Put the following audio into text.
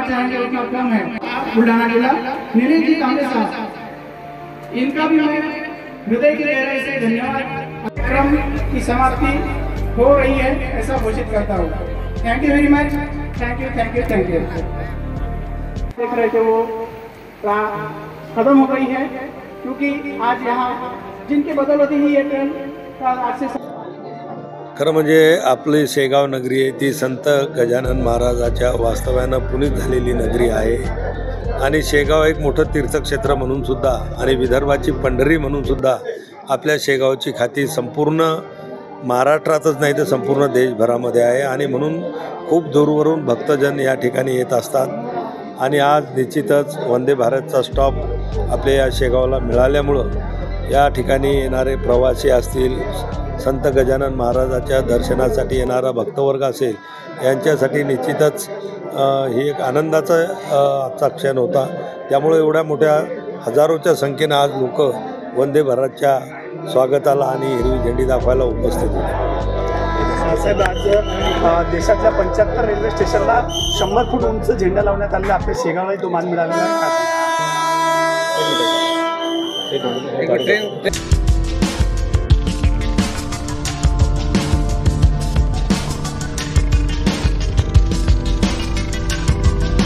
चाहेंगे उतना कम है। बुल्ढाना जिला नीलेश जी कांबळे साहब, इनका भी मैं हृदय की गहराई से धन्यवाद। क्रम की समाप्ति हो रही है ऐसा घोषित करता हूँ। Thank you very much. Thank you thank you thank you. देख रहे थे वो खत्म हो गई है, क्योंकि आज यहाँ जिनके बदौलत ही ये ट्रेन आज से खरं म्हणजे आपली शेगाव नगरी आहे ती संत गजानन महाराजाच्या वास्तव्यानं पुनीत झालेली नगरी आहे आणि शेगाव एक मोठं तीर्थक्षेत्र म्हणून सुद्धा आणि विदर्भाची पंढरी म्हणून सुद्धा आपल्या शेगावची ख्याती संपूर्ण महाराष्ट्रातच नाही तर संपूर्ण देशभरामध्ये आहे आणि म्हणून खूप दूरवरून भक्तजन या ठिकाणी येत असतात आणि आज निश्चितच वंदे भारतचा स्टॉप आपल्या या शेगावला मिळाल्यामुळं या ठिकाणी येणारे प्रवासी असतील, संत गजानन महाराजाच्या दर्शनासाठी येणारा भक्तवर्ग असेल, यांच्यासाठी निश्चितच ही एक आनंदाचा आजचा क्षण होता। त्यामुळे एवढ्या मोठ्या हजारोच्या संख्येने आज लोक वंदे भारतच्या स्वागताला आणि हिरवी झेंडी दाखवायला उपस्थित होते। साहेब, आज देशातल्या 75 रेल्वे स्टेशनला 100 फूट उंच झेंडा लावण्यात आलेला, आपल्या शेगावला तो मान मिळालेला आहे।